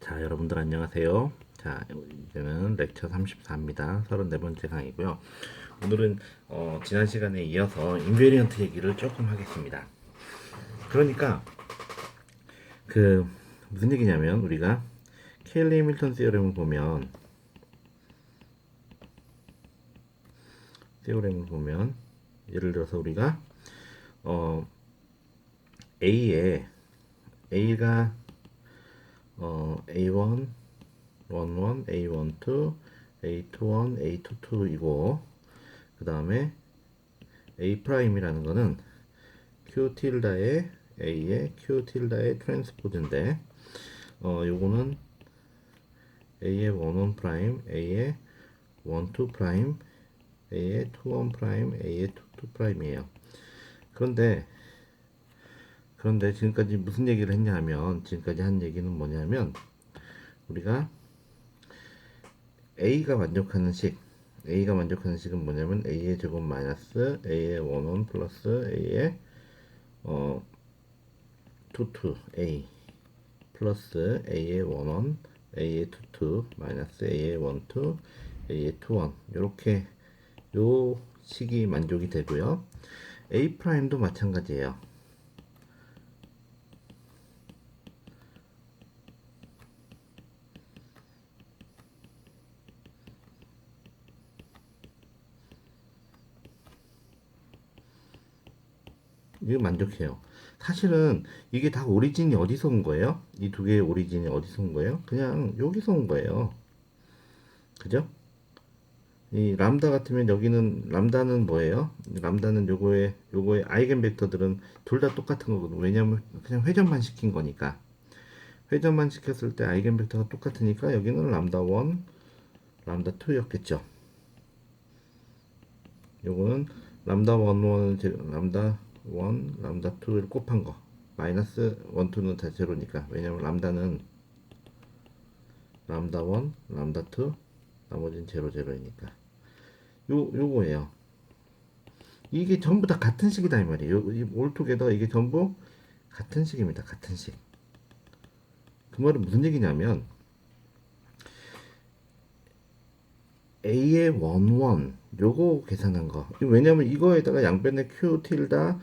자, 여러분들 안녕하세요. 자, 이제는 렉처 34입니다. 34번째 강의고요. 오늘은 지난 시간에 이어서 인베리언트 얘기를 조금 하겠습니다. 그러니까 그 무슨 얘기냐면 우리가 케일리 해밀턴 시어램을 보면 예를 들어서 우리가 어 A에 A가 A1 11, A12, A21, A22이고 그 다음에 A 프라임이라는 거는 Q 틸다의 A의 Q 틸다의 트랜스포즈인데 요거는 A의 11 프라임, A의 12 프라임, A의 21 프라임, A의 22 프라임이에요. 그런데 지금까지 무슨 얘기를 했냐 하면 지금까지 한 얘기는 뭐냐면 우리가 A가 만족하는 식은 뭐냐면 A의 제곱 마이너스 A의 원원 플러스 A의 22 A 플러스 A의 원원 A의 22 마이너스 A의 12 A의 21 요렇게 요 식이 만족이 되고요. A 프라임도 마찬가지예요. 이게 만족해요. 사실은 이게 다 오리진이 어디서 온 거예요? 이 두 개의 오리진이 어디서 온 거예요? 그냥 여기서 온 거예요. 그죠? 이 람다 같으면 여기는 람다는 뭐예요? 람다는 요거의 아이겐 벡터들은 둘 다 똑같은 거거든. 왜냐면 그냥 회전만 시킨 거니까. 회전만 시켰을 때 아이겐 벡터가 똑같으니까 여기는 람다 1, 람다 2였겠죠. 요거는 람다 1, 람다 1, 람다 2를 곱한 거. 마이너스 1, 2는 다 제로니까. 왜냐면 람다는 람다 1, 람다 2, 나머지는 제로 제로이니까. 요거예요. 이게 전부 다 같은 식이다 이 말이에요. 이 올투게더 이게 전부 같은 식입니다. 같은 식. 그 말은 무슨 얘기냐면 A의 원원 요거 계산한 거. 왜냐면 이거에다가 양변에 Q 틸다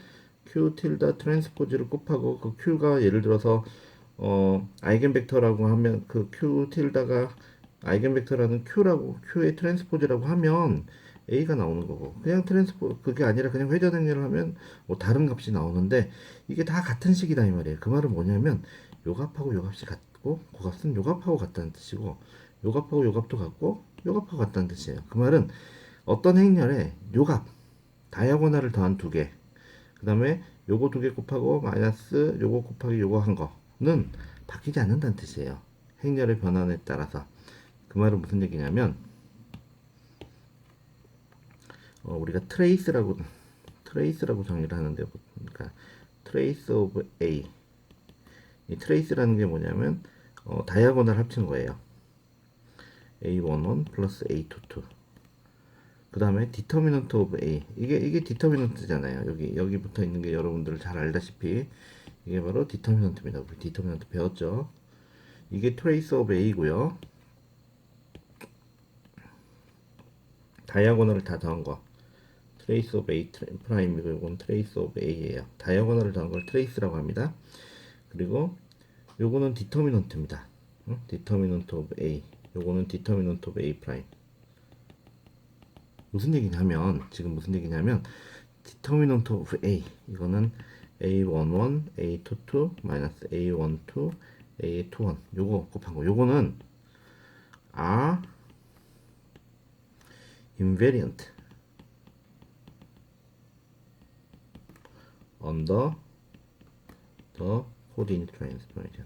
트랜스포즈를 곱하고 그 Q가 예를 들어서 아이겐 벡터라고 하면 그 Q 틸다가 아이겐 벡터라는 Q의 트랜스포즈라고 하면 A가 나오는 거고 그냥 그게 아니라 그냥 회전 행렬을 하면 뭐 다른 값이 나오는데 이게 다 같은 식이다 이 말이에요. 그 말은 뭐냐면 요 값하고 요 값이 같고 그 값은 요 값하고 같다는 뜻이고 요 값하고 요 값도 같고 요 값하고 같다는 뜻이에요. 그 말은 어떤 행렬에 요 값 다이아고널을 더한 두 개, 그 다음에 요거 두 개 곱하고 마이너스 요거 곱하기 요거 한 거는 바뀌지 않는다는 뜻이에요. 행렬의 변환에 따라서. 그 말은 무슨 얘기냐면 우리가 트레이스라고 정의를 하는데 그러니까 트레이스 오브 A 이 트레이스라는 게 뭐냐면 다이아고널 합친 거예요. A11 플러스 A22 그 다음에 디터미넌트 오브 A 이게 디터미넌트잖아요. 여기 붙어 있는 게 여러분들 잘 알다시피 이게 바로 디터미넌트입니다. 우리 디터미넌트 배웠죠. 이게 트레이스 오브 A고요. 다이아고널을 다 더한 거 트레이스 오브 A 프라임이고 이건 트레이스 오브 A예요. 다이아고널을 더한 걸 트레이스라고 합니다. 그리고 요거는 디터미넌트입니다. 디터미넌트 오브 A 요거는 디터미넌트 오브 A 프라임. 지금 무슨 얘기냐면 디터미넌트 오브 A 이거는 A11, A22, 마이너스 A12, A21 요거 곱한 거 요거는 are invariant under the coordinate transformation.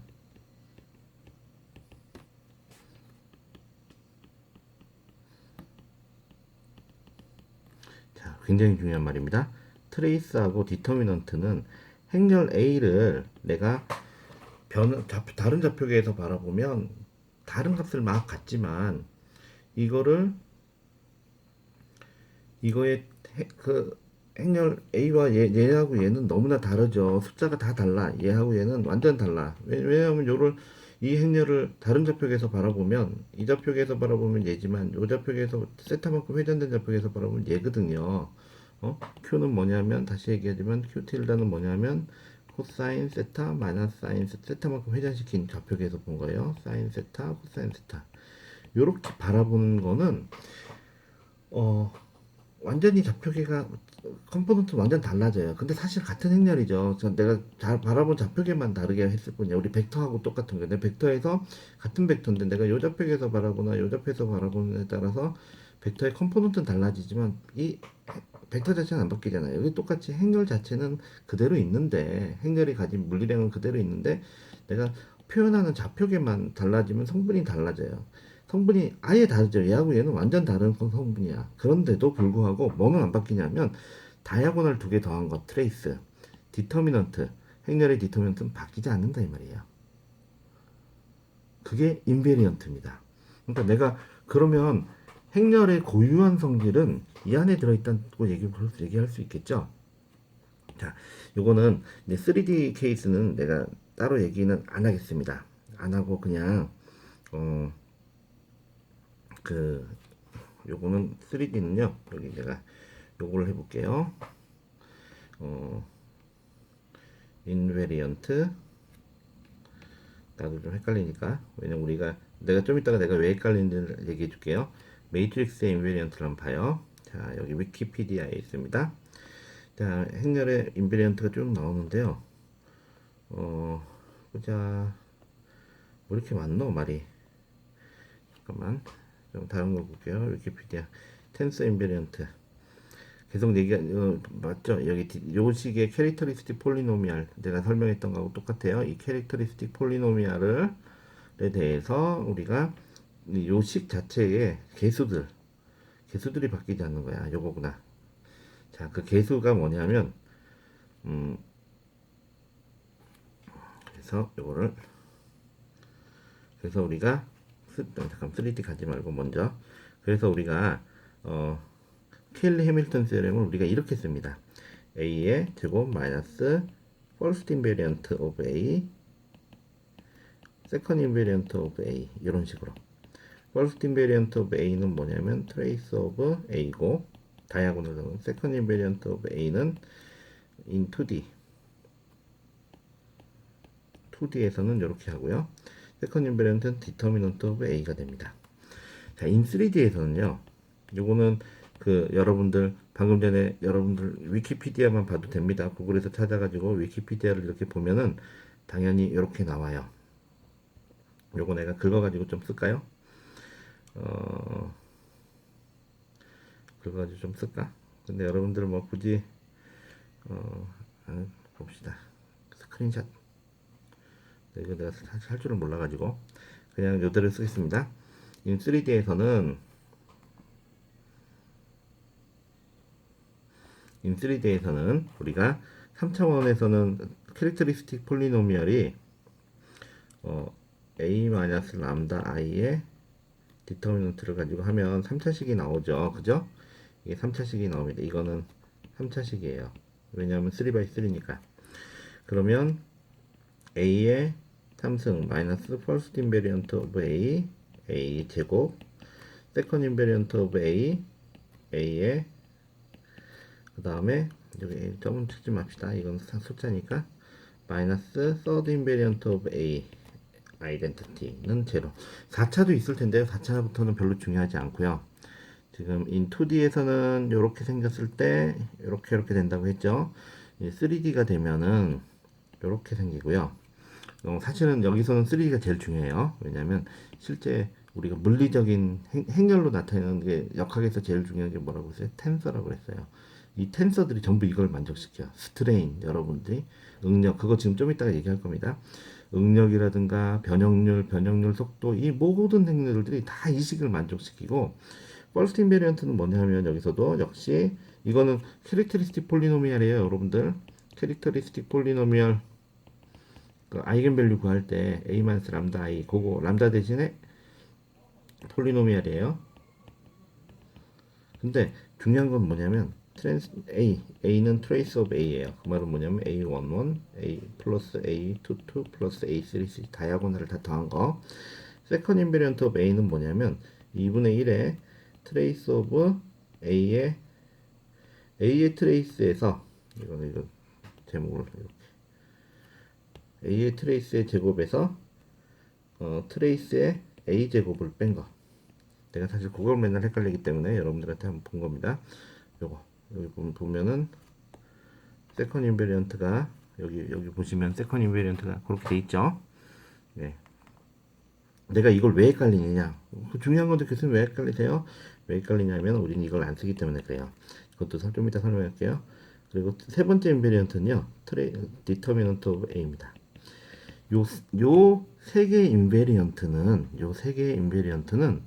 자, 굉장히 중요한 말입니다. 트레이스하고 디터미넌트는 행렬 A를 내가 다른 좌표계에서 바라보면 다른 값을 막 갖지만 이거의 그 행렬 A와 얘하고 얘는 너무나 다르죠. 숫자가 다 달라. 얘하고 얘는 완전 달라. 왜냐하면 이 행렬을 다른 좌표에서 바라보면 이 좌표에서 바라보면 얘지만 이 좌표에서 세타만큼 회전된 좌표에서 바라보면 얘거든요. Q는 뭐냐면 다시 얘기하지만 Q 틸다는 뭐냐면 코사인 세타 마이너스 사인 세타만큼 회전시킨 좌표에서 본 거예요. 사인 세타 코사인 세타 요렇게 바라보는 거는 어 완전히 좌표계가 컴포넌트 완전 달라져요. 근데 사실 같은 행렬이죠. 내가 잘 바라본 좌표계만 다르게 했을 뿐이야. 우리 벡터하고 똑같은 거예요. 내 벡터에서 같은 벡터인데 내가 요 좌표계에서 바라보나 요 좌표에서 바라보는에 따라서 벡터의 컴포넌트는 달라지지만 이 벡터 자체는 안 바뀌잖아요. 여기 똑같이 행렬 자체는 그대로 있는데 행렬이 가진 물리량은 그대로 있는데 내가 표현하는 좌표계만 달라지면 성분이 달라져요. 성분이 아예 다르죠. 얘하고 얘는 완전 다른 성분이야. 그런데도 불구하고 뭐는 안 바뀌냐면 다이아고널 두 개 더한 것, 트레이스, 디터미넌트, 행렬의 디터미넌트는 바뀌지 않는다 이 말이에요. 그게 인베리언트입니다. 그러니까 내가 그러면 행렬의 고유한 성질은 이 안에 들어있다고 얘기할 수 있겠죠. 자, 요거는 이제 3D 케이스는 내가 따로 얘기는 안 하겠습니다. 안 하고 그냥 어, 그 요거는 3D는요. 여기 내가 요거를 해볼게요. 인베리언트 나도 좀 헷갈리니까 왜냐면 우리가 내가 좀 이따가 내가 왜 헷갈리는지 얘기해 줄게요. 매트릭스의 인베리언트를 한번 봐요. 자 여기 위키피디아에 있습니다. 자 행렬의 인베리언트가 쭉 나오는데요. 보자 뭐 이렇게 많노 말이. 잠깐만 좀 다른 거 볼게요. 위키피디아 텐서 인베리언트 계속 얘기가 맞죠? 여기 요 식의 캐릭터리스틱 폴리노미알 내가 설명했던 거하고 똑같아요. 이 캐릭터리스틱 폴리노미알에 대해서 우리가 요식 자체의 개수들이 바뀌지 않는 거야. 요거구나. 자, 그 개수가 뭐냐면 그래서 요거를 그래서 우리가 잠깐 3D 가지 말고 먼저 그래서 우리가 켈리 해밀턴 세렘을 우리가 이렇게 씁니다. a의 제곱 마이너스 first invariant of a, second invariant of a 이런 식으로. first invariant of a는 뭐냐면 trace of a고 다이아고널은 second invariant of a는 in 2D 2D에서는 이렇게 하고요. second invariant은 determinant of a가 됩니다. 자, in 3D에서는요. 요거는 여러분들 방금 전에 여러분들 위키피디아만 봐도 됩니다. 구글에서 찾아가지고 위키피디아를 이렇게 보면은 당연히 이렇게 나와요. 요거 내가 긁어가지고 좀 쓸까요? 긁어가지고 좀 쓸까? 근데 여러분들 뭐 굳이 봅시다. 스크린샷. 이거 내가 사실 할 줄은 몰라가지고 그냥 요대로 쓰겠습니다. 인 3D에서는 인 3D에서는 우리가 3차원에서는 캐릭터리스틱 폴리노미얼이 a-람다 i의 디터미넌트를 가지고 하면 3차식이 나오죠. 그죠? 이게 3차식이 나옵니다. 이거는 3차식이에요. 왜냐하면 3x3니까. 그러면 a의 3승 마이너스 first invariant of a 제곱 second invariant of a의 그 다음에 여기 점은 치지 맙시다. 이건 숫자니까 마이너스 third invariant of a identity는 제로. 4차도 있을 텐데요. 4차부터는 별로 중요하지 않고요. 지금 in 2D에서는 이렇게 생겼을 때 이렇게 된다고 했죠. 3D가 되면은 이렇게 생기고요. 사실은 여기서는 3D가 제일 중요해요. 왜냐하면 실제 우리가 물리적인 행렬로 나타내는 게 역학에서 제일 중요한 게 뭐라고 했어요? 텐서라고 했어요. 이 텐서들이 전부 이걸 만족시켜. 스트레인 여러분들이 응력 그거 지금 좀 이따가 얘기할 겁니다. 응력이라든가 변형률 속도 이 모든 행렬들이 다 이 식을 만족시키고 퍼스트 인베리언트는 뭐냐면 여기서도 역시 이거는 캐릭터리스틱 폴리노미얼이에요. 여러분들 캐릭터리스틱 폴리노미얼 그 아이겐밸류 구할 때 a-람다 i 그거 람다 대신에 폴리노미얼이에요. 근데 중요한 건 뭐냐면 A는 trace of A예요. 그 말은 뭐냐면 A11, A 플러스 A22 플러스 A33 다이아고널을 다 더한 거. second invariant of A는 뭐냐면 2분의 1의 trace of A의 트레이스에서 이거 제목을 이렇게 A의 트레이스의 제곱에서 트레이스의 A 제곱을 뺀 거. 내가 사실 그걸 맨날 헷갈리기 때문에 여러분들한테 한번 본 겁니다. 요거 여기 보면은 세컨 인베리언트가 여기 보시면 세컨 인베리언트가 그렇게 돼 있죠. 네. 내가 이걸 왜 헷갈리느냐? 중요한 건데 교수님 왜 헷갈리세요? 왜 헷갈리냐면 우리는 이걸 안 쓰기 때문에 그래요. 그것도 좀 이따 설명할게요. 그리고 세 번째 인베리언트는요. 디터미넌트 오브 A입니다. 요 세 개의 인베리언트는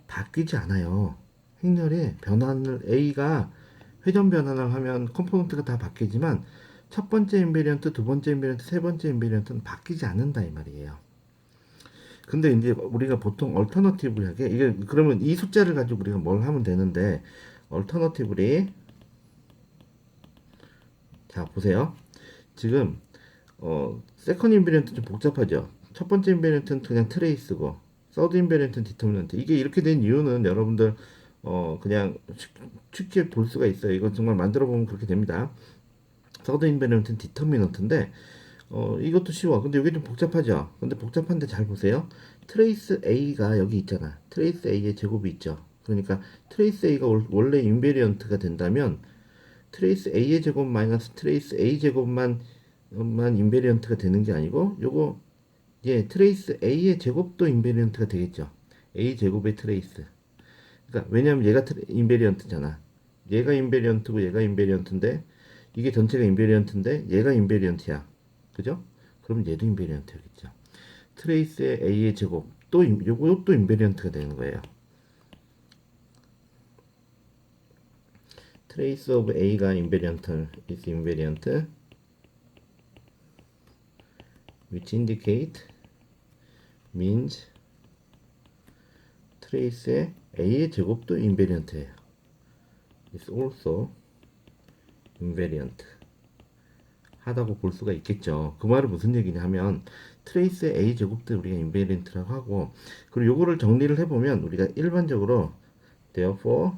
바뀌지 않아요. 행렬의 변환을 A가 회전 변환을 하면 컴포넌트가 다 바뀌지만 첫 번째 인베리언트, 두 번째 인베리언트, 세 번째 인베리언트는 바뀌지 않는다 이 말이에요. 근데 이제 우리가 보통 얼터너티브하게 이게 그러면 이 숫자를 가지고 우리가 뭘 하면 되는데 얼터너티브리 자 보세요. 지금 세컨 인베리언트 좀 복잡하죠. 첫 번째 인베리언트는 그냥 트레이스고 서드 인베리언트는 디터미넌트. 이게 이렇게 된 이유는 여러분들 그냥 쉽게 볼 수가 있어요. 이건 정말 만들어 보면 그렇게 됩니다. 서드 인베리언트는 디터미넌트인데 이것도 쉬워. 근데 여기 좀 복잡하죠. 근데 복잡한데 잘 보세요. 트레이스 A가 여기 있잖아. 트레이스 A의 제곱이 있죠. 그러니까 트레이스 A가 원래 인베리언트가 된다면 트레이스 A의 제곱 마이너스 트레이스 A 제곱만 인베리언트가 되는 게 아니고 요거 트레이스 A의 제곱도 인베리언트가 되겠죠. A 제곱의 트레이스. 그러니까 왜냐면 얘가 인베리언트잖아. 얘가 인베리언트고 얘가 인베리언트인데 이게 전체가 인베리언트인데 얘가 인베리언트야. 그죠? 그럼 얘도 인베리언트겠죠. 트레이스의 A의 제곱 요것도 인베리언트가 되는 거예요. 트레이스 오브 A가 is invariant which means 트레이스의 A의 제곱도 인베리언트예요. is also invariant 하다고 볼 수가 있겠죠. 그 말은 무슨 얘기냐 하면 트레이스의 A 제곱도 우리가 인베리언트라고 하고 그리고 요거를 정리를 해보면 우리가 일반적으로 therefore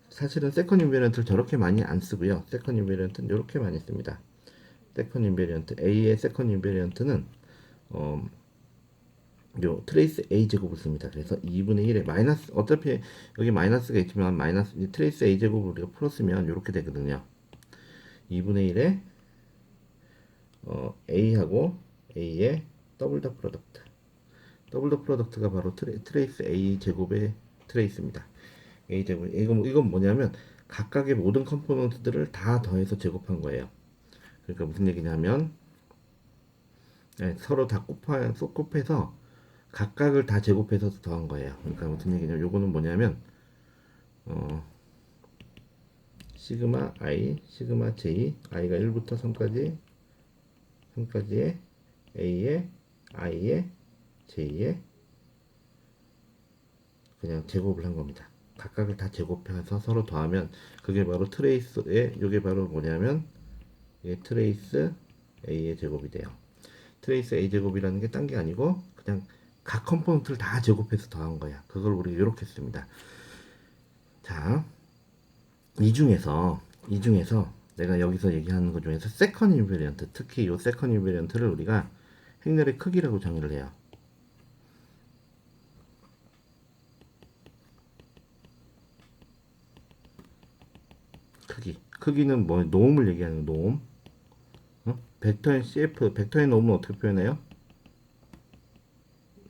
사실은 세컨 인베리언트를 저렇게 많이 안 쓰고요. 세컨 인베리언트는 이렇게 많이 씁니다. 세컨 인베리언트 A의 세컨 인베리언트는 요 트레이스 A 제곱을 씁니다. 그래서 2분의 1에 마이너스 어차피 여기 마이너스가 있지만 마이너스 트레이스 A 제곱을 우리가 풀었으면 이렇게 되거든요. 2분의 1에 A하고 A의 더블 더 프로덕트. 더블 더 프로덕트가 바로 트레이스 A 제곱의 트레이스입니다. A 제곱. 이건 뭐냐면 각각의 모든 컴포넌트들을 다 더해서 제곱한 거예요. 그러니까 무슨 얘기냐면 서로 다 곱해서 각각을 다 제곱해서 더한 거예요. 그러니까 무슨 얘기냐면 요거는 뭐냐면 시그마 I, 시그마 J, I가 1부터 3까지의 A의, I의, J의 그냥 제곱을 한 겁니다. 각각을 다 제곱해서 서로 더하면 그게 바로 트레이스의 요게 바로 뭐냐면 이게 트레이스 A의 제곱이 돼요. 트레이스 A 제곱이라는 게 딴 게 아니고 그냥 각 컴포넌트를 다 제곱해서 더한 거야. 그걸 우리가 이렇게 씁니다. 자, 이 중에서 내가 여기서 얘기하는 것 중에서 세컨 인베리언트, 특히 이 세컨 인베리언트를 우리가 행렬의 크기라고 정의를 해요. 크기는 뭐 노음을 얘기하는 노음. 벡터의 CF, 벡터의 노음은 어떻게 표현해요?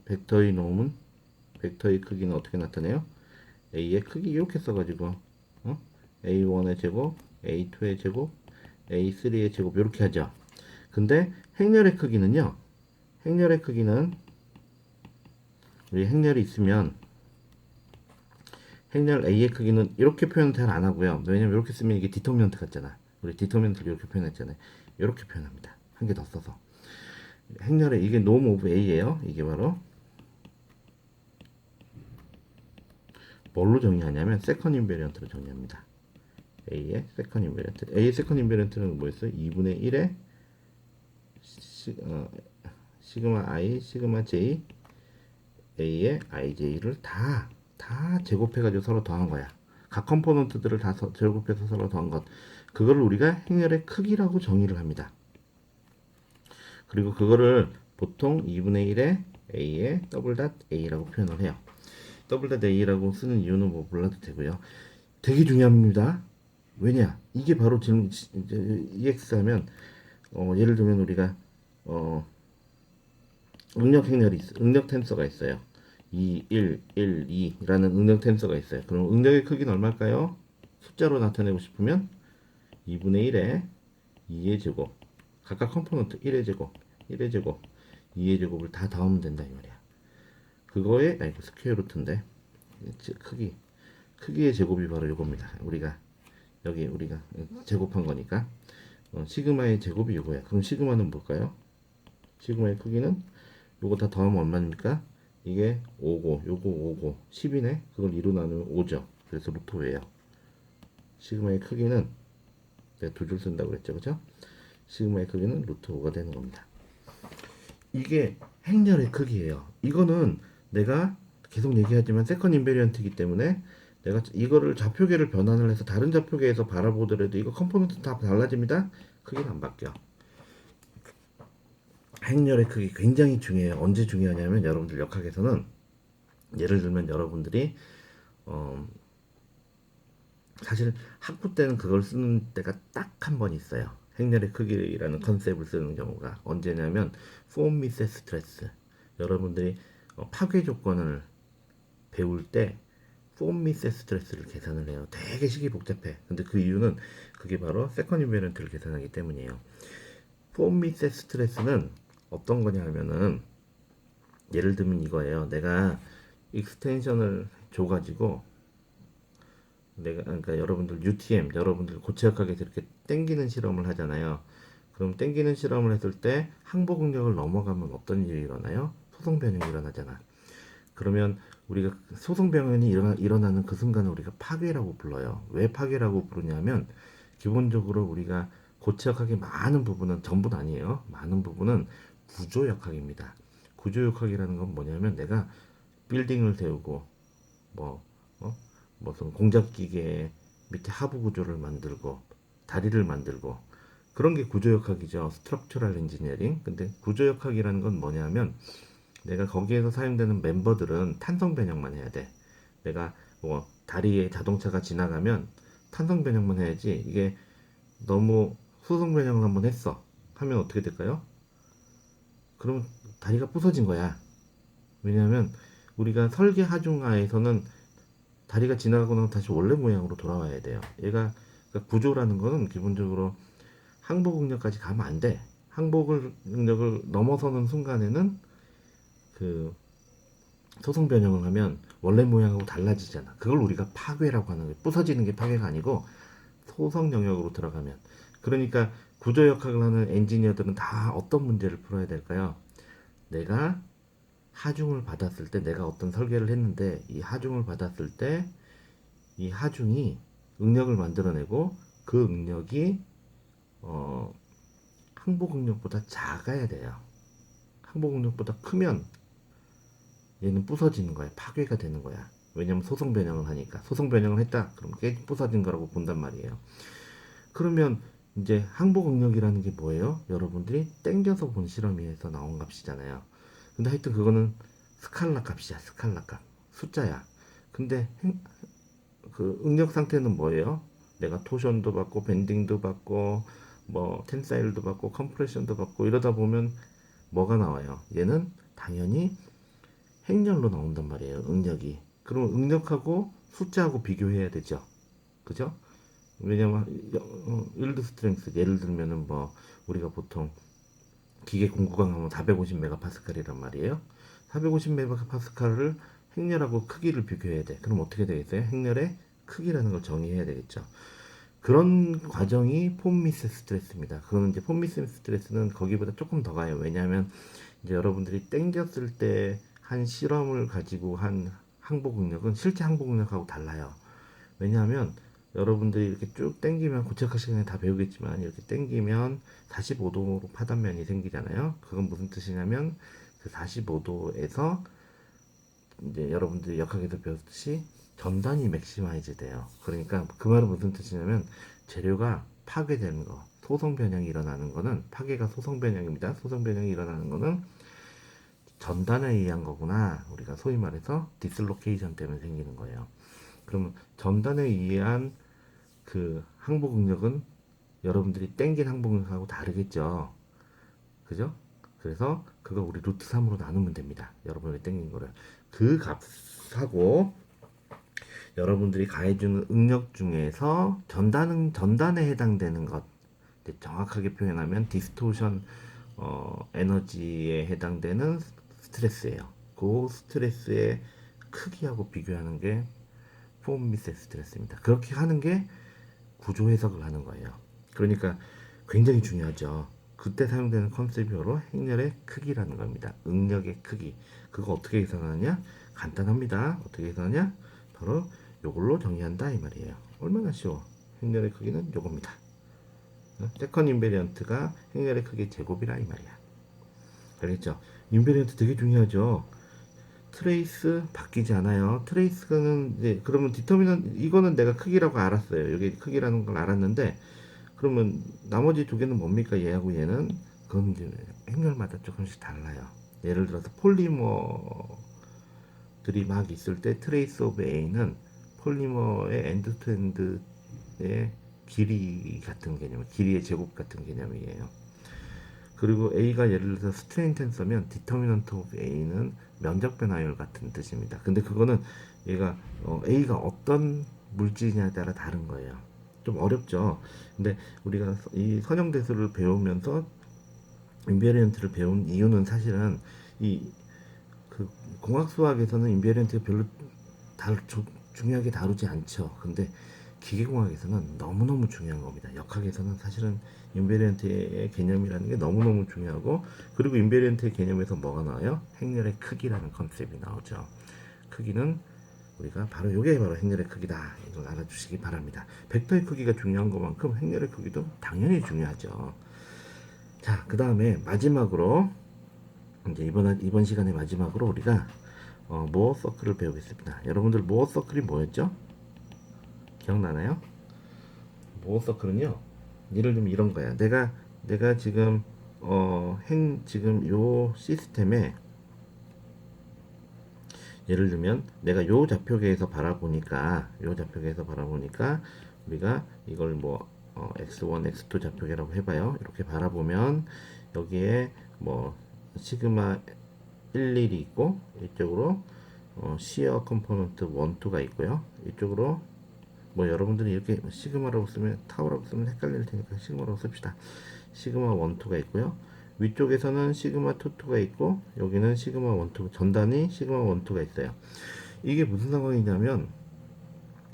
벡터의 노음은 벡터의 크기는 어떻게 나타내요? A의 크기 이렇게 써가지고 A1의 제곱, A2의 제곱, A3의 제곱 이렇게 하죠. 근데 행렬의 크기는요. 행렬의 크기는 우리 행렬이 있으면 행렬 A의 크기는 이렇게 표현 잘 안 하고요. 왜냐면 이렇게 쓰면 이게 디터미넌트 같잖아. 우리 디터미넌트를 이렇게 표현했잖아요. 이렇게 표현합니다. 한 개 더 써서. 행렬의 이게 노무 오브 A예요. 이게 바로 뭘로 정의하냐면 세컨 인베리언트로 정의합니다. A의 세컨 인베리언트. A의 세컨 인베리언트는 뭐였어요? 2분의 1의 시그마 I, 시그마 J, A의 IJ를 다 제곱해가지고 서로 더한 거야. 각 컴포넌트들을 다 제곱해서 서로 더한 것. 그걸 우리가 행렬의 크기라고 정의를 합니다. 그리고 그거를 보통 2분의 1의 A의 더블 닷 A라고 표현을 해요. 더블 닷 A라고 쓰는 이유는 뭐 몰라도 되고요. 되게 중요합니다. 왜냐? 이게 바로 지금 EX 하면 예를 들면 우리가 어, 응력 텐서가 있어요. 2, 1, 1, 2라는 응력 텐서가 있어요. 그럼 응력의 크기는 얼마일까요? 숫자로 나타내고 싶으면 2분의 1에 2의 제곱, 각각 컴포넌트 1의 제곱, 1의 제곱, 2의 제곱을 다 더하면 된다 이 말이야. 그거의 아니 스퀘어 루트인데 크기의 제곱이 바로 이겁니다. 우리가 제곱한 거니까 시그마의 제곱이 이거야. 그럼 시그마는 뭘까요? 시그마의 크기는 요거 다 더하면 얼마입니까? 이게 5고 요거 5고 10이네. 그걸 2로 나누면 5죠. 그래서 루트 5예요. 시그마의 크기는 내가 두 줄 쓴다고 그랬죠. 그죠? 시그마의 크기는 루트 5가 되는 겁니다. 이게 행렬의 크기예요. 이거는 내가 계속 얘기하지만 세컨 인베리언트이기 때문에 내가 이거를 좌표계를 변환을 해서 다른 좌표계에서 바라보더라도 이거 컴포넌트 다 달라집니다. 크기는 안 바뀌어. 행렬의 크기 굉장히 중요해요. 언제 중요하냐면 여러분들 역학에서는 예를 들면 여러분들이 어, 사실 학부 때는 그걸 쓰는 때가 딱 한 번 있어요. 행렬의 크기라는 컨셉을 쓰는 경우가 언제냐면 폼 미세 스트레스. 여러분들이 파괴 조건을 배울 때 폼 미세 스트레스를 계산을 해요. 되게 식이 복잡해. 근데 그 이유는 그게 바로 세컨 인베런트를 계산하기 때문이에요. 폼 미세 스트레스는 어떤 거냐 하면은 예를 들면 이거예요. 내가 익스텐션을 줘가지고 그러니까 여러분들 UTM 여러분들 고체역학에 이렇게 땡기는 실험을 하잖아요. 그럼 땡기는 실험을 했을 때 항복 응력을 넘어가면 어떤 일이 일어나요? 소송 변형이 일어나잖아. 그러면 우리가 소송 변형이 일어나는 그 순간을 우리가 파괴라고 불러요. 왜 파괴라고 부르냐면 기본적으로 우리가 고체역학의 많은 부분은 전부는 아니에요. 많은 부분은 구조역학입니다. 구조역학이라는 건 뭐냐면 내가 빌딩을 세우고 뭐 무슨 공작기계 밑에 하부 구조를 만들고 다리를 만들고 그런 게 구조역학이죠. 스트럭처럴 엔지니어링. 근데 구조역학이라는 건 뭐냐면 내가 거기에서 사용되는 멤버들은 탄성 변형만 해야 돼. 내가 뭐 다리에 자동차가 지나가면 탄성 변형만 해야지 이게 너무 수성 변형을 한번 했어. 하면 어떻게 될까요? 그러면 다리가 부서진 거야. 왜냐하면 우리가 설계 하중하에서는 다리가 지나가고 나면 다시 원래 모양으로 돌아와야 돼요. 그러니까 구조라는 거는 기본적으로 항복 응력까지 가면 안 돼. 항복 응력을 넘어서는 순간에는 그 소성 변형을 하면 원래 모양하고 달라지잖아. 그걸 우리가 파괴라고 하는 거예요. 부서지는 게 파괴가 아니고 소성 영역으로 들어가면. 그러니까 구조 역학을 하는 엔지니어들은 다 어떤 문제를 풀어야 될까요? 내가 하중을 받았을 때 내가 어떤 설계를 했는데 이 하중을 받았을 때 이 하중이 응력을 만들어내고 그 응력이 항복 응력보다 작아야 돼요. 항복 응력보다 크면 얘는 부서지는 거야. 파괴가 되는 거야. 왜냐면 소성 변형을 하니까. 소성 변형을 했다. 그럼 깨 부서진 거라고 본단 말이에요. 그러면 이제 항복 응력이라는 게 뭐예요? 여러분들이 땡겨서 본 실험에서 나온 값이잖아요. 근데 하여튼 그거는 스칼라 값이야. 스칼라 값. 숫자야. 근데 그 응력 상태는 뭐예요? 내가 토션도 받고 밴딩도 받고 뭐 텐사일도 받고 컴프레션도 받고 이러다 보면 뭐가 나와요? 얘는 당연히 행렬로 나온단 말이에요. 응력이. 그럼 응력하고 숫자하고 비교해야 되죠. 그죠? 왜냐면 일드 스트렝스 예를 들면은 뭐 우리가 보통 기계 공구강 하면 450 메가파스칼이란 말이에요. 450 메가파스칼을 행렬하고 크기를 비교해야 돼. 그럼 어떻게 되겠어요? 행렬의 크기라는 걸 정의해야 되겠죠. 그런 과정이 폼미스 스트레스입니다. 그거는 이제 폼미스 스트레스는 거기보다 조금 더 가요. 왜냐하면 이제 여러분들이 땡겼을 때 한 실험을 가지고 한 항복 응력은 실제 항복 응력하고 달라요. 왜냐하면 여러분들이 이렇게 쭉 당기면 고체化시간에 다 배우겠지만 이렇게 당기면 45도로 파단면이 생기잖아요. 그건 무슨 뜻이냐면 그 45도에서 이제 여러분들이 역학에서 배웠듯이 전단이 맥시마이즈 돼요. 그러니까 그 말은 무슨 뜻이냐면 재료가 파괴되는 거, 소성 변형이 일어나는 거는 파괴가 소성 변형입니다. 소성 변형이 일어나는 거는 전단에 의한 거구나. 우리가 소위 말해서 디슬로케이션 때문에 생기는 거예요. 그러면 전단에 의한 그 항복 응력은 여러분들이 땡긴 항복 응력하고 다르겠죠. 그죠? 그래서 그거 우리 루트 3으로 나누면 됩니다. 여러분이 땡긴 거를. 그 값하고 여러분들이 가해주는 응력 중에서 전단에 해당되는 것, 정확하게 표현하면 디스토션 에너지에 해당되는 스트레스예요. 그 스트레스의 크기하고 비교하는 게 폼미세 스트레스입니다. 그렇게 하는 게 구조 해석을 하는 거예요. 그러니까 굉장히 중요하죠. 그때 사용되는 컨셉이 바로 행렬의 크기라는 겁니다. 응력의 크기. 그거 어떻게 계산하느냐? 간단합니다. 어떻게 계산하냐? 바로 요걸로 정의한다 이 말이에요. 얼마나 쉬워. 행렬의 크기는 요겁니다. 세컨 인베리언트가 행렬의 크기 제곱이라 이 말이야. 알겠죠? 인베리언트 되게 중요하죠. 트레이스 바뀌지 않아요. 트레이스는 이제 그러면 디터미넌 이거는 내가 크기라고 알았어요. 이게 크기라는 걸 알았는데 그러면 나머지 두 개는 뭡니까? 얘하고 얘는 그건 이제 행렬마다 조금씩 달라요. 예를 들어서 폴리머들이 막 있을 때 트레이스 오브 A는 폴리머의 엔드 투 엔드의 길이 같은 개념, 길이의 제곱 같은 개념이에요. 그리고 A가 예를 들어서 스트레인 텐서면 디터미넌트 오브 A는 면적 변화율 같은 뜻입니다. 근데 그거는 얘가 A가 어떤 물질이냐에 따라 다른 거예요. 좀 어렵죠. 근데 우리가 이 선형대수를 배우면서 인베리언트를 배운 이유는 사실은 이 그 공학 수학에서는 인베리언트가 별로 중요하게 다루지 않죠. 근데 기계공학에서는 너무너무 중요한 겁니다. 역학에서는 사실은 인베리언트의 개념이라는 게 너무너무 중요하고 그리고 인베리언트의 개념에서 뭐가 나와요? 행렬의 크기라는 컨셉이 나오죠. 크기는 우리가 바로 요게 바로 행렬의 크기다. 이걸 알아주시기 바랍니다. 벡터의 크기가 중요한 것만큼 행렬의 크기도 당연히 중요하죠. 자, 그 다음에 마지막으로 이제 이번 시간의 마지막으로 우리가 모어 서클을 배우겠습니다. 여러분들 모어 서클이 뭐였죠? 기억나나요? 모어 서클은요. 예를 들면 이런 거야. 내가 지금 지금 요 시스템에 예를 들면 내가 요 좌표계에서 바라보니까 우리가 이걸 뭐 x1, x2 좌표계라고 해봐요. 이렇게 바라보면 여기에 뭐 시그마 11이 있고 이쪽으로 시어 컴포넌트 1, 2가 있고요. 이쪽으로 뭐 여러분들이 이렇게 시그마라고 쓰면 타우라고 쓰면 헷갈릴 테니까 시그마라고 씁시다. 시그마 1, 2가 있고요. 위쪽에서는 시그마 2, 2가 있고 여기는 시그마 1, 2 전단이 시그마 1, 2가 있어요. 이게 무슨 상황이냐면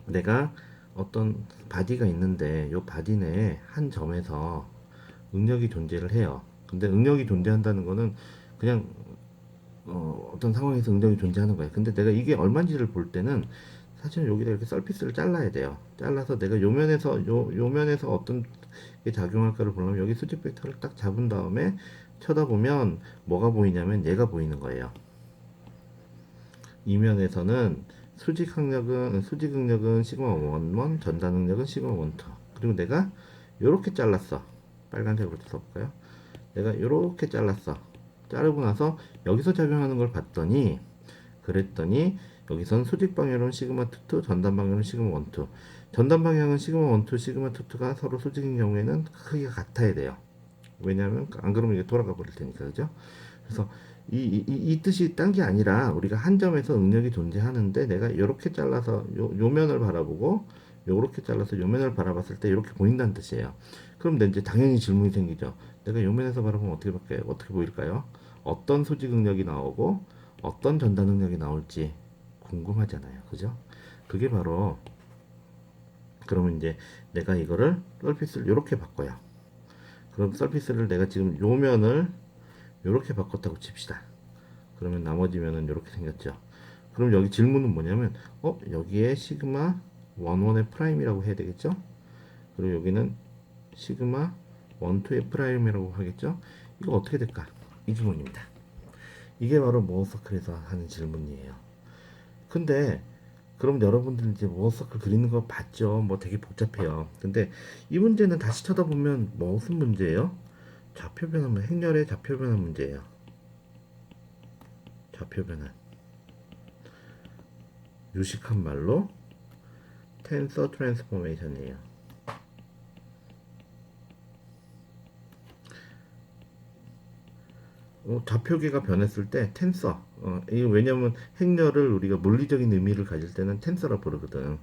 내가 어떤 바디가 있는데 이 바디 내에 한 점에서 응력이 존재를 해요. 근데 응력이 존재한다는 거는 그냥 어떤 상황에서 응력이 존재하는 거예요. 근데 내가 이게 얼마인지를 볼 때는 사실 여기다 이렇게 서피스를 잘라야 돼요. 잘라서 내가 요 면에서 어떤 게 작용할까를 보려면 여기 수직 벡터를 딱 잡은 다음에 쳐다보면 뭐가 보이냐면 얘가 보이는 거예요. 이 면에서는 수직 응력은 시그마 1, 1, 전단 응력은 시그마 1, 2. 그리고 내가 요렇게 잘랐어. 빨간색으로 써볼까요? 내가 요렇게 잘랐어. 자르고 나서 여기서 작용하는 걸 봤더니 그랬더니 여기선 수직 방향은 시그마 2, 2, 전단 방향은 시그마 1, 2. 전단 방향은 시그마 1, 2, 시그마 2, 2가 서로 수직인 경우에는 크기가 같아야 돼요. 왜냐하면 안 그러면 이게 돌아가 버릴 테니까 그죠? 그래서 이 뜻이 딴 게 아니라 우리가 한 점에서 응력이 존재하는데 내가 이렇게 잘라서 요 면을 바라보고 요렇게 잘라서 요 면을 바라봤을 때 이렇게 보인다는 뜻이에요. 그럼 이제 당연히 질문이 생기죠. 내가 요 면에서 바라보면 어떻게 보일까요? 어떤 수직 응력이 나오고 어떤 전단 응력이 나올지 궁금하잖아요. 그죠? 그게 바로 그러면 이제 내가 이거를 서피스를 이렇게 바꿔요. 그럼 서피스를 내가 지금 요 면을 이렇게 바꿨다고 칩시다. 그러면 나머지 면은 이렇게 생겼죠. 그럼 여기 질문은 뭐냐면 여기에 시그마 원원의 프라임이라고 해야 되겠죠? 그리고 여기는 시그마 원투의 프라임이라고 하겠죠? 이거 어떻게 될까? 이 질문입니다. 이게 바로 모어서클에서 하는 질문이에요. 근데 그럼 여러분들 이제 모어서클 그리는 거 봤죠? 뭐 되게 복잡해요. 근데 이 문제는 다시 쳐다보면 무슨 문제예요? 좌표 변환, 행렬의 좌표 변환 문제예요. 좌표 변환. 유식한 말로 텐서 트랜스포메이션이에요. 좌표계가 변했을 때 텐서, 이거 왜냐면 행렬을 우리가 물리적인 의미를 가질 때는 텐서라 부르거든.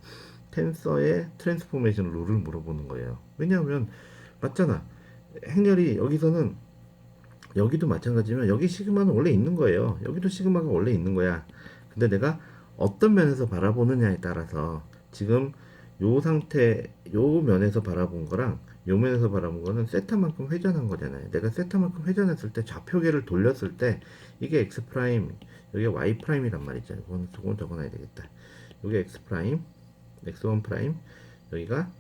텐서의 트랜스포메이션 룰을 물어보는 거예요. 왜냐하면 맞잖아. 행렬이 여기서는 여기도 마찬가지지만 여기 시그마는 원래 있는 거예요. 여기도 시그마가 원래 있는 거야. 근데 내가 어떤 면에서 바라보느냐에 따라서 지금 요 상태, 요 면에서 바라본 거랑 요 면에서 바라본 거는 세타만큼 회전한 거잖아요. 내가 세타만큼 회전했을 때 좌표계를 돌렸을 때 이게 x 프라임, 여기 y 프라임이란 말이죠. 이건 조금 적어놔야 되겠다. 여기 x 프라임, x1 프라임, 여기가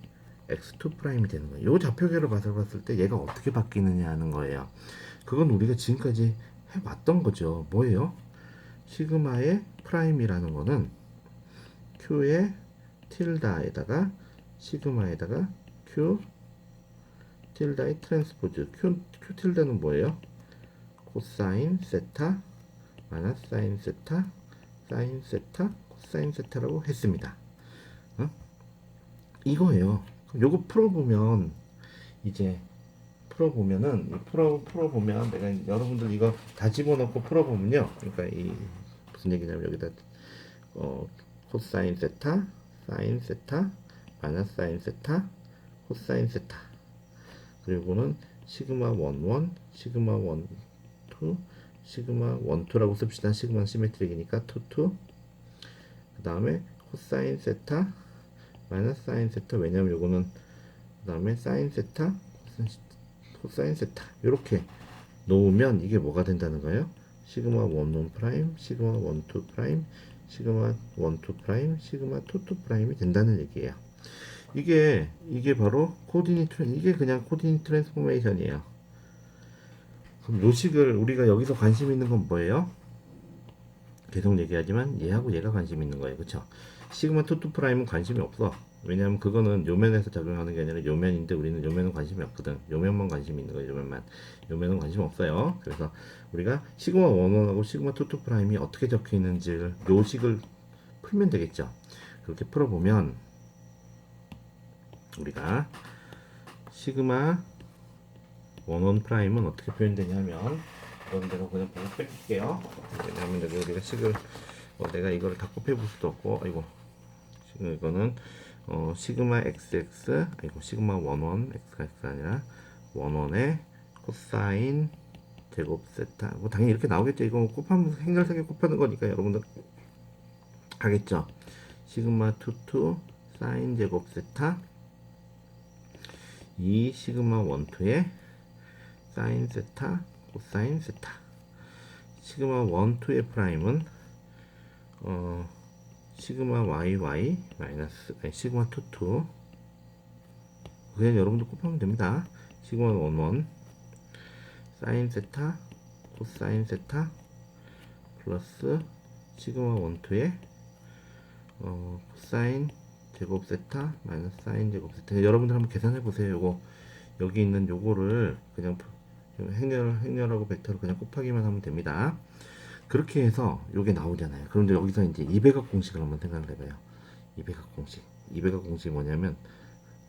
x2 프라임이 되는 거예요. 요 좌표계를 봤을 때 얘가 어떻게 바뀌느냐 하는 거예요. 그건 우리가 지금까지 해봤던 거죠. 뭐예요? 시그마의 프라임이라는 거는 q의 틸다에다가 시그마에다가 q 틸다의 트랜스포즈 q 틸다는 뭐예요? 코사인 세타 마이너스 사인 세타 사인 세타 코사인 세타라고 했습니다. 어? 이거예요. 그럼 요거 풀어보면 이제 풀어보면 내가 여러분들 이거 다 집어넣고 풀어보면요. 그러니까 이 무슨 얘기냐면 여기다 코사인 세타 사인 세타 마이너스 사인 세타 코사인 세타 그리고는 시그마 11 시그마 12 시그마 12라고 씁시다. 시그마 시메트릭이니까 22 그 다음에 코사인 세타 마이너스 사인 세타 왜냐면 요거는 그 다음에 사인 세타 코사인 세타 이렇게 놓으면 이게 뭐가 된다는 거예요? 시그마 11 프라임 시그마 12 프라임 시그마 12 프라임 시그마 22 프라임이 된다는 얘기예요. 이게 바로 이게 그냥 코디니 트랜스포메이션이에요. 그럼 요식을 우리가 여기서 관심 있는 건 뭐예요? 계속 얘기하지만 얘하고 얘가 관심 있는 거예요. 그쵸? 시그마 22 프라임은 관심이 없어. 왜냐면 그거는 요면에서 작용하는 게 아니라 요면인데 우리는 요면은 관심이 없거든. 요면만 관심이 있는 거예요. 요면만. 요면은 관심 없어요. 그래서 우리가 시그마 11하고 시그마 22 프라임이 어떻게 적혀 있는지를 요식을 풀면 되겠죠. 그렇게 풀어보면 우리가 시그마 11 프라임은 어떻게 표현되냐면 이건 내가 그냥 보고 뺄게요. 왜냐면 여기 우리가 내가 이거를 다 곱해볼 수도 없고 아이고 이거는 시그마 xx 아이고 시그마 11 x가 아니라 11의 코사인 제곱 세타 뭐 당연히 이렇게 나오겠죠. 이거 곱하면 행렬색에 곱하는 거니까 여러분들 하겠죠. 시그마 22 사인 제곱 세타 2 시그마 12의 사인 세타 코사인 세타 시그마 1, 2의 프라임은 시그마 yy 마이너스 시그마 2, 2 그냥 여러분들 곱하면 됩니다. 시그마 1, 1 사인 세타 코사인 세타 플러스 시그마 1, 2의 코사인 제곱 세타 마이너스 사인 제곱 세타 여러분들 한번 계산해 보세요. 요거 여기 있는 요거를 그냥 행렬하고 벡터를 그냥 곱하기만 하면 됩니다. 그렇게 해서 요게 나오잖아요. 그런데 여기서 이제 200각 공식을 한번 생각을 해봐요. 200각 공식. 200각 공식이 뭐냐면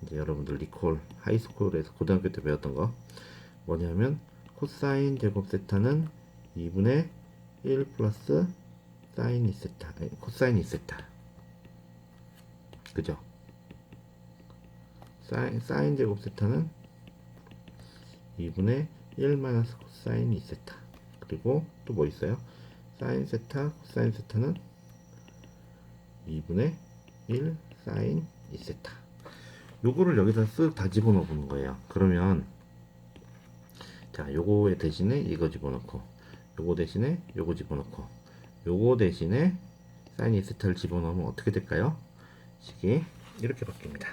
이제 여러분들 리콜 하이스쿨에서 고등학교 때 배웠던 거 뭐냐면 코사인 제곱 세타는 2분의 1 플러스 사인 2세타 아니, 코사인 2세타 그죠? 사인 제곱 세타는 2분의 1 마이너스 코사인 2세타 그리고 또 뭐 있어요? 사인 세타 코사인 세타는 2분의 1 사인 2세타 요거를 여기다 쓱 다 집어넣어 보는 거예요. 그러면 자 요거에 대신에 이거 집어넣고 요거 대신에 요거 집어넣고 요거 대신에 사인 2세타를 집어넣으면 어떻게 될까요? 식이 이렇게 바뀝니다.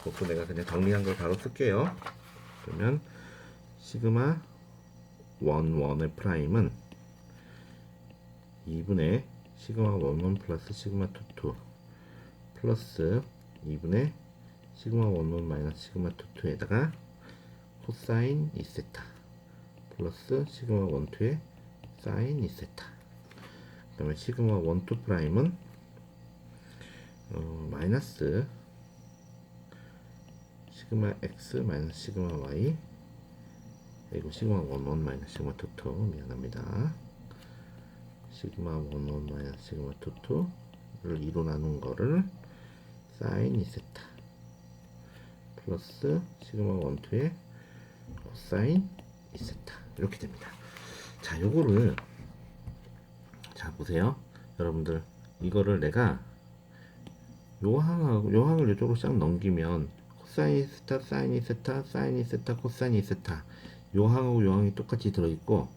그것도 내가 그냥 정리한 걸 바로 쓸게요. 그러면 시그마 11의 프라임은 2분의 시그마 11 플러스 시그마 22 플러스 2분의 시그마 11 마이너스 시그마 22에다가 코사인 2세타 플러스 시그마 12의 사인 2세타. 그 다음에 시그마 12 프라임은 마이너스 시그마 x 마이너스 시그마 y 그리고 시그마 11 마이너스 시그마 22 미안합니다. 시그마 11 마이너스 시그마 22를 2로 나눈 거를 사인 2세타 플러스 시그마 12의 코사인 2세타 이렇게 됩니다. 자, 요거를 자 보세요. 여러분들 이거를 내가 요 항을 이쪽으로 싹 넘기면 코사인 2세타, 사인 2세타, 사인 2세타, 코사인 2세타 요 항하고 요 항이 똑같이 들어있고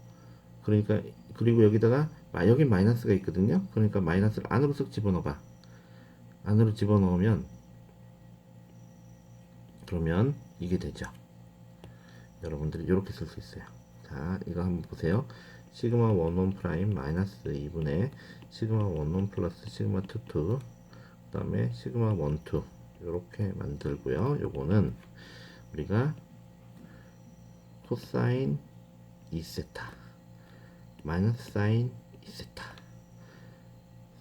그러니까 그리고 여기다가 여기 마이너스가 있거든요. 그러니까 마이너스를 안으로 쓱 집어넣어봐. 안으로 집어넣으면 그러면 이게 되죠. 여러분들이 이렇게 쓸 수 있어요. 자, 이거 한번 보세요. 시그마 11 프라임 마이너스 2분의 시그마 11 플러스 시그마 22 그 다음에 시그마 12 이렇게 만들고요. 요거는 우리가 코사인 2세타 마이너스 사인 2세타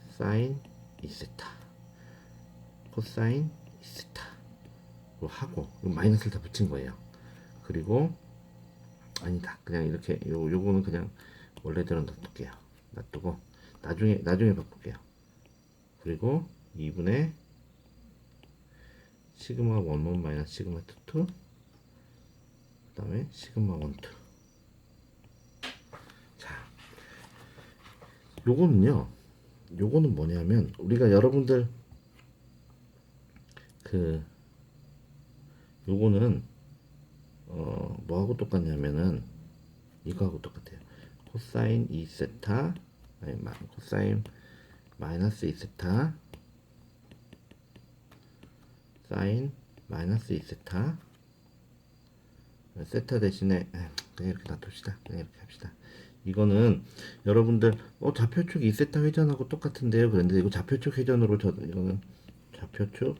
사인 2세타 코사인 2세타 하고 마이너스를 다 붙인 거예요. 그리고 아니다 그냥 이렇게 요거는 그냥 원래대로 놔둘게요. 놔두고 나중에 바꿀게요. 그리고 2분의 시그마 11 마이너스 시그마 22 그 다음에 시그마 12. 자, 요거는 뭐냐면 우리가 여러분들 요거는 뭐하고 똑같냐면은 이거하고 똑같아요. 코사인 2세타 코사인 마이너스 2세타 사인 마이너스 2세타 세타 대신에 그냥 이렇게 놔둡시다. 그냥 이렇게 합시다. 이거는 여러분들 좌표축 2세타 회전하고 똑같은데요. 그런데 이거 좌표축 회전으로 이거는 좌표축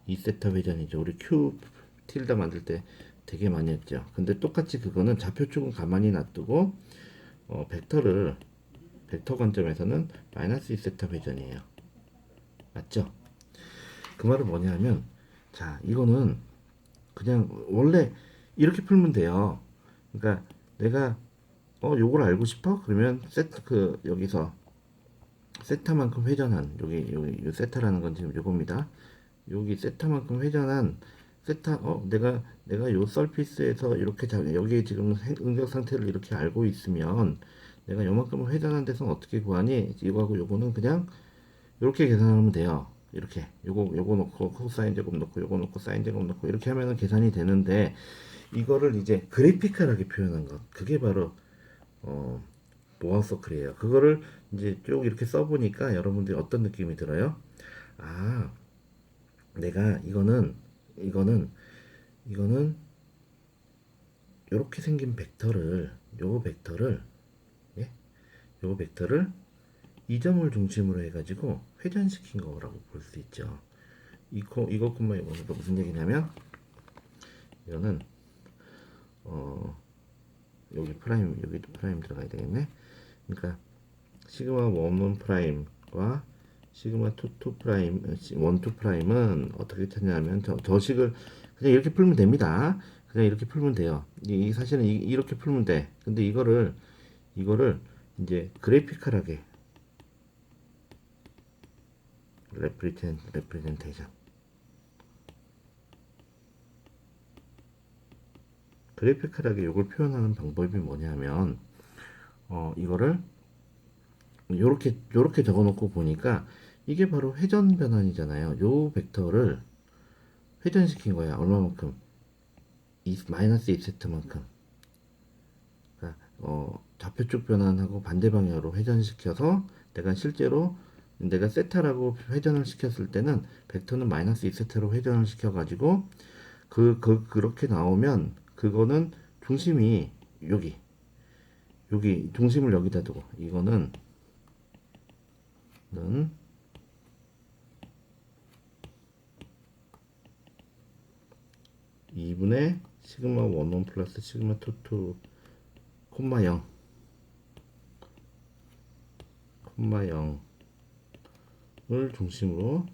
2세타 회전이죠. 우리 q 틸다 만들 때 되게 많이 했죠. 근데 똑같이 그거는 좌표축은 가만히 놔두고 벡터 관점에서는 마이너스 2세타 회전이에요. 맞죠? 그 말은 뭐냐면 자 이거는 그냥 원래 이렇게 풀면 돼요. 그러니까 내가 요걸 알고 싶어? 그러면 여기서 세타만큼 회전한 요 세타라는 건 지금 요겁니다. 여기 세타만큼 회전한 세타 내가 요 서피스에서 이렇게 여기 지금 응격 상태를 이렇게 알고 있으면 내가 요만큼 회전한 데서 어떻게 구하니? 이거하고 요거는 그냥 이렇게 계산하면 돼요. 이렇게 요거 놓고 코사인 제곱 놓고 요거 놓고 사인 제곱 놓고 이렇게 하면은 계산이 되는데 이거를 이제 그래피컬하게 표현한 것 그게 바로 모아 서클이에요. 그거를 이제 쭉 이렇게 써보니까 여러분들이 어떤 느낌이 들어요? 아 내가 이거는 이렇게 생긴 요거 벡터를 예? 요거 벡터를 이 점을 중심으로 해가지고 회전시킨 거라고 볼 수 있죠. 이것뿐만 이거는 무슨 얘기냐면 이거는 여기도 프라임 들어가야 되겠네. 그러니까 시그마 11 프라임과 시그마 22 프라임 12 프라임은 어떻게 찾냐면 저 식을 그냥 이렇게 풀면 됩니다. 그냥 이렇게 풀면 돼요. 사실은 이렇게 풀면 돼. 근데 이거를 이제 그래피컬하게 레프리젠테이션 그래피컬하게 이걸 표현하는 방법이 뭐냐면 이거를 요렇게 적어놓고 보니까 이게 바로 회전 변환이잖아요. 요 벡터를 회전시킨 거야. 얼마만큼? 마이너스 2세트만큼. 그러니까 좌표축 변환하고 반대 방향으로 회전시켜서 내가 실제로 내가 세타라고 회전을 시켰을 때는 벡터는 마이너스 2세타로 회전을 시켜가지고 그렇게 나오면 그거는 중심이 여기 중심을 여기다 두고 이거는 2분의 시그마 11 플러스 시그마 22 콤마 0 콤마 0을 중심으로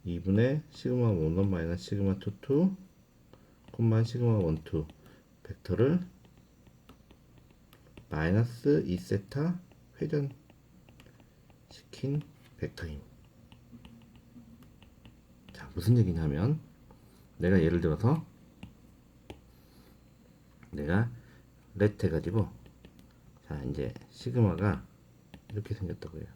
2분의 시그마 11 마이너스 시그마 22 콤마 시그마 12 벡터를 마이너스 2세타 회전시킨 벡터임. 자, 무슨 얘기냐면 내가 예를 들어서 내가 렛 해가지고 자 이제 시그마가 이렇게 생겼다고 해요.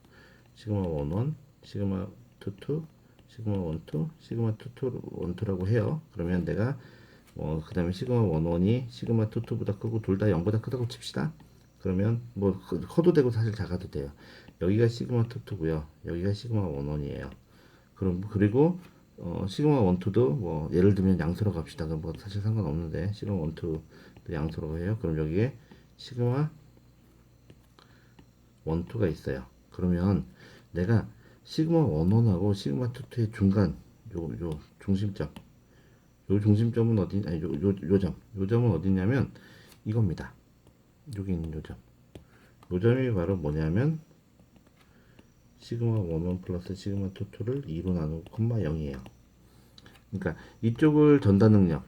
시그마 11 시그마 22 시그마 12 시그마 22 12라고 해요. 그러면 내가 그 다음에 시그마 11이 시그마 22보다 크고 둘 다 0보다 크다고 칩시다. 그러면 뭐 커도 되고 사실 작아도 돼요. 여기가 시그마 22고요. 여기가 시그마 11이에요. 그럼 그리고 시그마 12도 뭐 예를 들면 양수로 갑시다. 그럼 뭐 사실 상관없는데 시그마 12도 양수로 해요. 그럼 여기에 시그마 12가 있어요. 그러면 내가 시그마 11하고 시그마 22의 중간 요 중심점 요 중심점은 어디 아니 요 점은 어디냐면 이겁니다. 여기 있는 요 점이 바로 뭐냐면 시그마 11 플러스 시그마 22를 2로 나누고 콤마 0이에요. 그러니까 이쪽을 전다 능력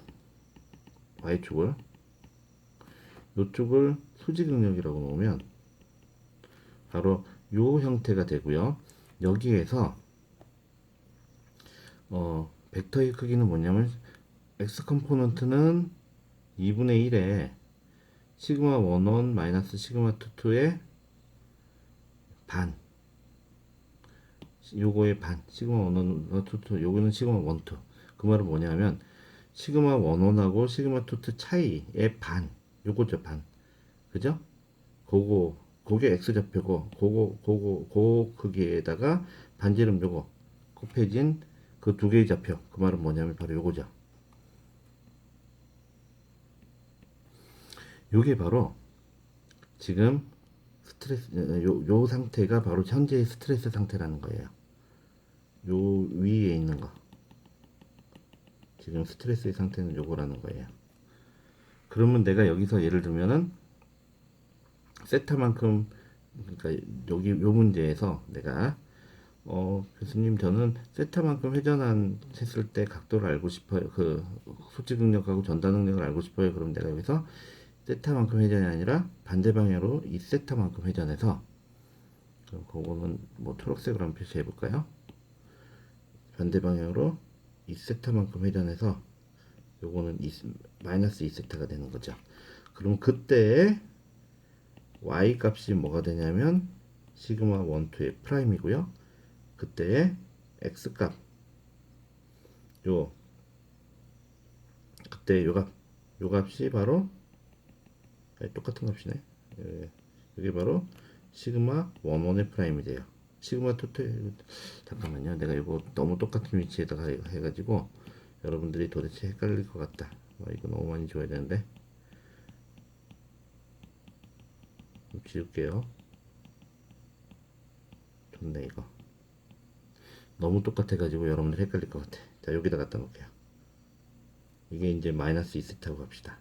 y축을 요쪽을 수직 능력이라고 놓으면 바로 요 형태가 되고요. 여기에서 벡터의 크기는 뭐냐면 x 컴포넌트는 2분의 1에 시그마 11 마이너스 시그마 22의 반 요거의 반 시그마 11 22 요거는 시그마 12 그 말은 뭐냐면 시그마 11하고 시그마 22 차이의 반 요거죠 반 그죠? 그게 x좌표고 그 크기에다가 반지름 요거 곱해진 그 두 개의 좌표 그 말은 뭐냐면 바로 요거죠. 요게 바로 지금 스트레스 요 상태가 바로 현재의 스트레스 상태라는 거예요. 요 위에 있는 거 지금 스트레스의 상태는 요거라는 거예요. 그러면 내가 여기서 예를 들면은 세타만큼 그러니까 여기 요 문제에서 내가 교수님 저는 세타만큼 회전한 했을 때 각도를 알고 싶어요. 그 수직 능력하고 전단 능력을 알고 싶어요. 그럼 내가 여기서 세타만큼 회전이 아니라 반대 방향으로 2세타만큼 회전해서 그럼 그거는 뭐 초록색으로 한번 표시해 볼까요? 반대 방향으로 2세타만큼 회전해서 요거는 마이너스 2세타가 되는 거죠. 그럼 그때 y 값이 뭐가 되냐면 시그마 12의 프라임이고요. 그때 x 값 그때 요 값이 바로 똑같은 값이네. 이게 바로 시그마 11의 프라임이 돼요. 시그마 2 잠깐만요. 내가 이거 너무 똑같은 위치에다가 해가지고 여러분들이 도대체 헷갈릴 것 같다. 이거 너무 많이 줘야 되는데 좀 지울게요. 좋네 이거. 너무 똑같아가지고 여러분들 헷갈릴 것 같아. 자 여기다 갖다 놓을게요. 이게 이제 마이너스 2세타고 갑시다.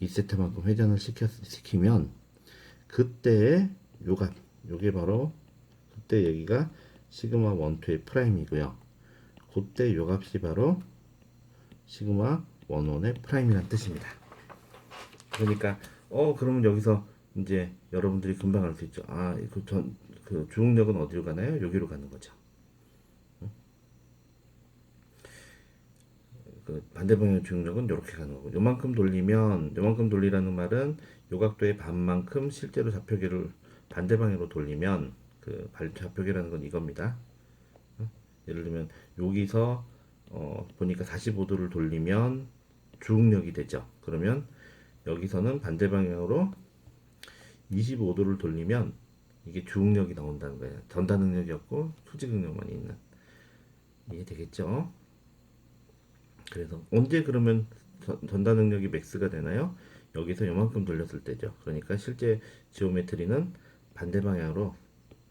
2세타만큼 회전을 시키면 그때 요게 바로 그때 여기가 시그마 12의 프라임이고요. 그때 요 값이 바로 시그마 11의 프라임이란 뜻입니다. 그러니까 그러면 여기서 이제 여러분들이 금방 알 수 있죠. 그 주응력은 어디로 가나요? 여기로 가는 거죠. 그 반대 방향 주응력은 이렇게 가는 거고 요만큼 돌리라는 말은 요 각도의 반만큼 실제로 좌표계를 반대 방향으로 돌리면 그 좌표계라는 건 이겁니다. 예를 들면 여기서 보니까 45도를 돌리면 주응력이 되죠. 그러면 여기서는 반대 방향으로 25도를 돌리면 이게 주응력이 나온다는 거예요. 전다 능력이 없고 수직 능력만 있는. 이해되겠죠? 그래서 언제 그러면 전다 능력이 맥스가 되나요? 여기서 요만큼 돌렸을 때죠. 그러니까 실제 지오메트리는 반대 방향으로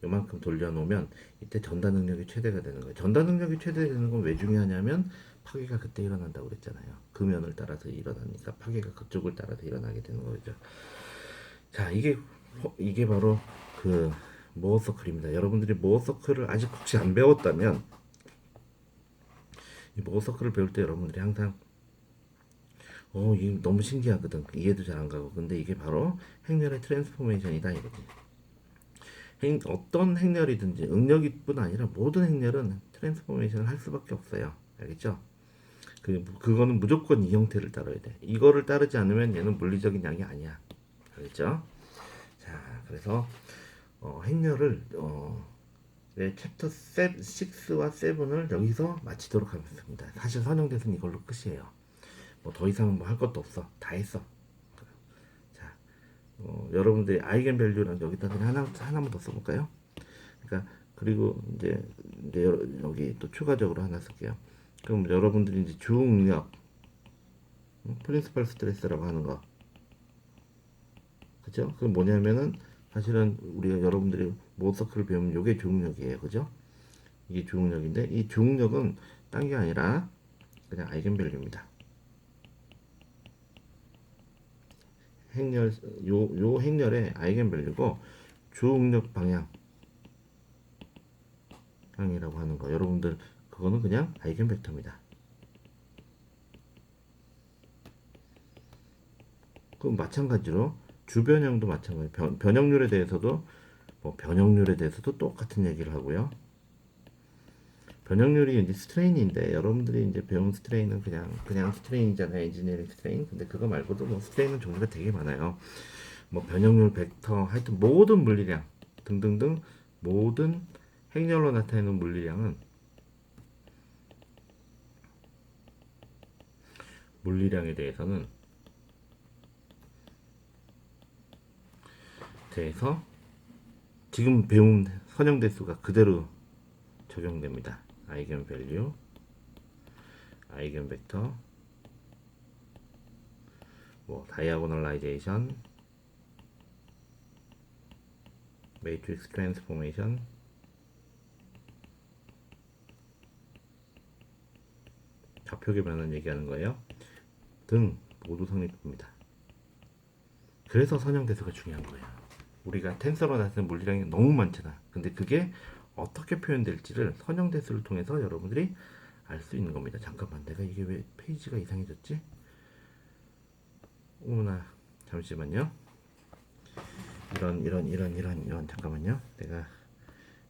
요만큼 돌려놓으면 이때 전다 능력이 최대가 되는 거예요. 전다 능력이 최대되는 건 왜 중요하냐면 파괴가 그때 일어난다고 그랬잖아요. 금연을 따라서 일어나니까 파괴가 그쪽을 따라서 일어나게 되는 거죠. 자, 이게 바로 그 모어 서클입니다. 여러분들이 모어 서클을 아직 혹시 안 배웠다면 이 모어 서클을 배울 때 여러분들이 항상 이게 너무 신기하거든. 이해도 잘 안 가고. 근데 이게 바로 행렬의 트랜스포메이션이다 이거지. 어떤 행렬이든지 응력이뿐 아니라 모든 행렬은 트랜스포메이션을 할 수밖에 없어요. 알겠죠? 그거는 무조건 이 형태를 따라야 돼. 이거를 따르지 않으면 얘는 물리적인 양이 아니야. 알겠죠? 자, 그래서 행렬을 네, 챕터 6와 7을 여기서 마치도록 하겠습니다. 사실 선형대는 이걸로 끝이에요. 뭐 더 이상 뭐 할 것도 없어. 다 했어. 자, 여러분들이 아이겐 밸류랑 여기다 그냥 하나만 더 써볼까요? 그러니까 그리고 이제 여기 또 추가적으로 하나 쓸게요. 그럼 여러분들이 이제 주응력, 프린시펄 스트레스라고 하는 거, 그죠? 그 뭐냐면은 사실은 우리가 여러분들이 모서클을 배우면 이게 주응력이에요, 그죠? 이게 주응력인데 이 주응력은 딴 게 아니라 그냥 아이겐 밸류입니다. 행렬 요 행렬의 아이겐 밸류고 주응력 방향이라고 하는 거. 여러분들 그거는 그냥 아이겐 벡터입니다. 그럼 마찬가지로 주변형도 마찬가지. 변형률에 대해서도 변형률에 대해서도 똑같은 얘기를 하고요. 변형률이 이제 스트레인인데 여러분들이 이제 배운 스트레인은 그냥 스트레인이잖아요. 엔지니어링 스트레인. 근데 그거 말고도 뭐 스트레인은 종류가 되게 많아요. 뭐 변형률, 벡터, 하여튼 모든 물리량 등등등 모든 행렬로 나타내는 물리량에 대해서 지금 배운 선형대수가 그대로 적용됩니다. 아이겐 밸류, 아이겐 벡터, 뭐 다이아고널라이제이션, 매트릭스 트랜스포메이션, 좌표계 변환 얘기하는 거예요. 등 모두 성립합니다. 그래서 선형대수가 중요한 거예요. 우리가 텐서로 나타내는 물리량이 너무 많잖아. 근데 그게 어떻게 표현될지를 선형대수를 통해서 여러분들이 알 수 있는 겁니다. 잠깐만, 내가 이게 왜 페이지가 이상해졌지? 어머나, 잠시만요. 이런 잠깐만요. 내가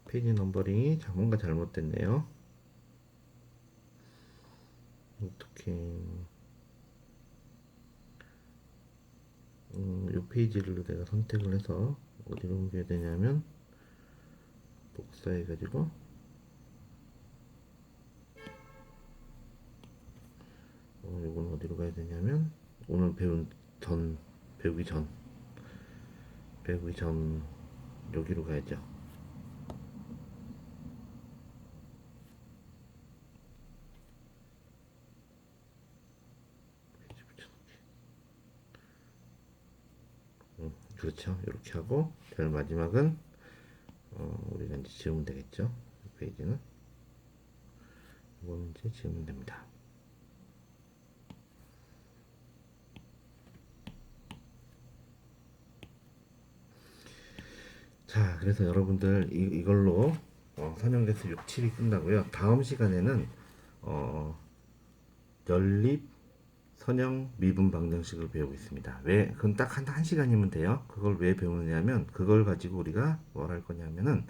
페이지 넘버링이 뭔가 잘못됐네요. 어떻게 이 페이지를 내가 선택을 해서 어디로 옮겨야 되냐면 복사해 가지고 이건 어디로 가야 되냐면 오늘 배우기 전 여기로 가야죠. 그렇죠. 이렇게 하고 별 마지막은 우리가 이제 지우면 되겠죠. 이 페이지는 이거는 이제 지우면 됩니다. 자, 그래서 여러분들 이걸로 선형대수 6, 7이 끝나고요. 다음 시간에는 연립 선형 미분 방정식을 배우고 있습니다. 왜? 그건 딱 한 시간이면 돼요. 그걸 왜 배우느냐면 그걸 가지고 우리가 뭘 할 거냐면은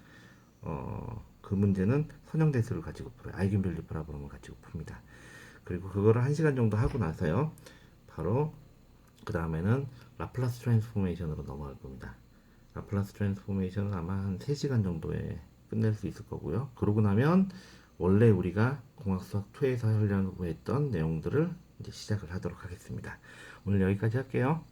그 문제는 선형대수를 가지고 풀어요. 아이겐밸류 프로블럼을 가지고 풉니다. 그리고 그거를 1시간 정도 하고 나서요. 바로 그 다음에는 라플라스 트랜스포메이션으로 넘어갈 겁니다. 라플라스 트랜스포메이션은 아마 한 3시간 정도에 끝낼 수 있을 거고요. 그러고 나면 원래 우리가 공학수학 2에서 하려고 했던 내용들을 이제 시작을 하도록 하겠습니다. 오늘 여기까지 할게요.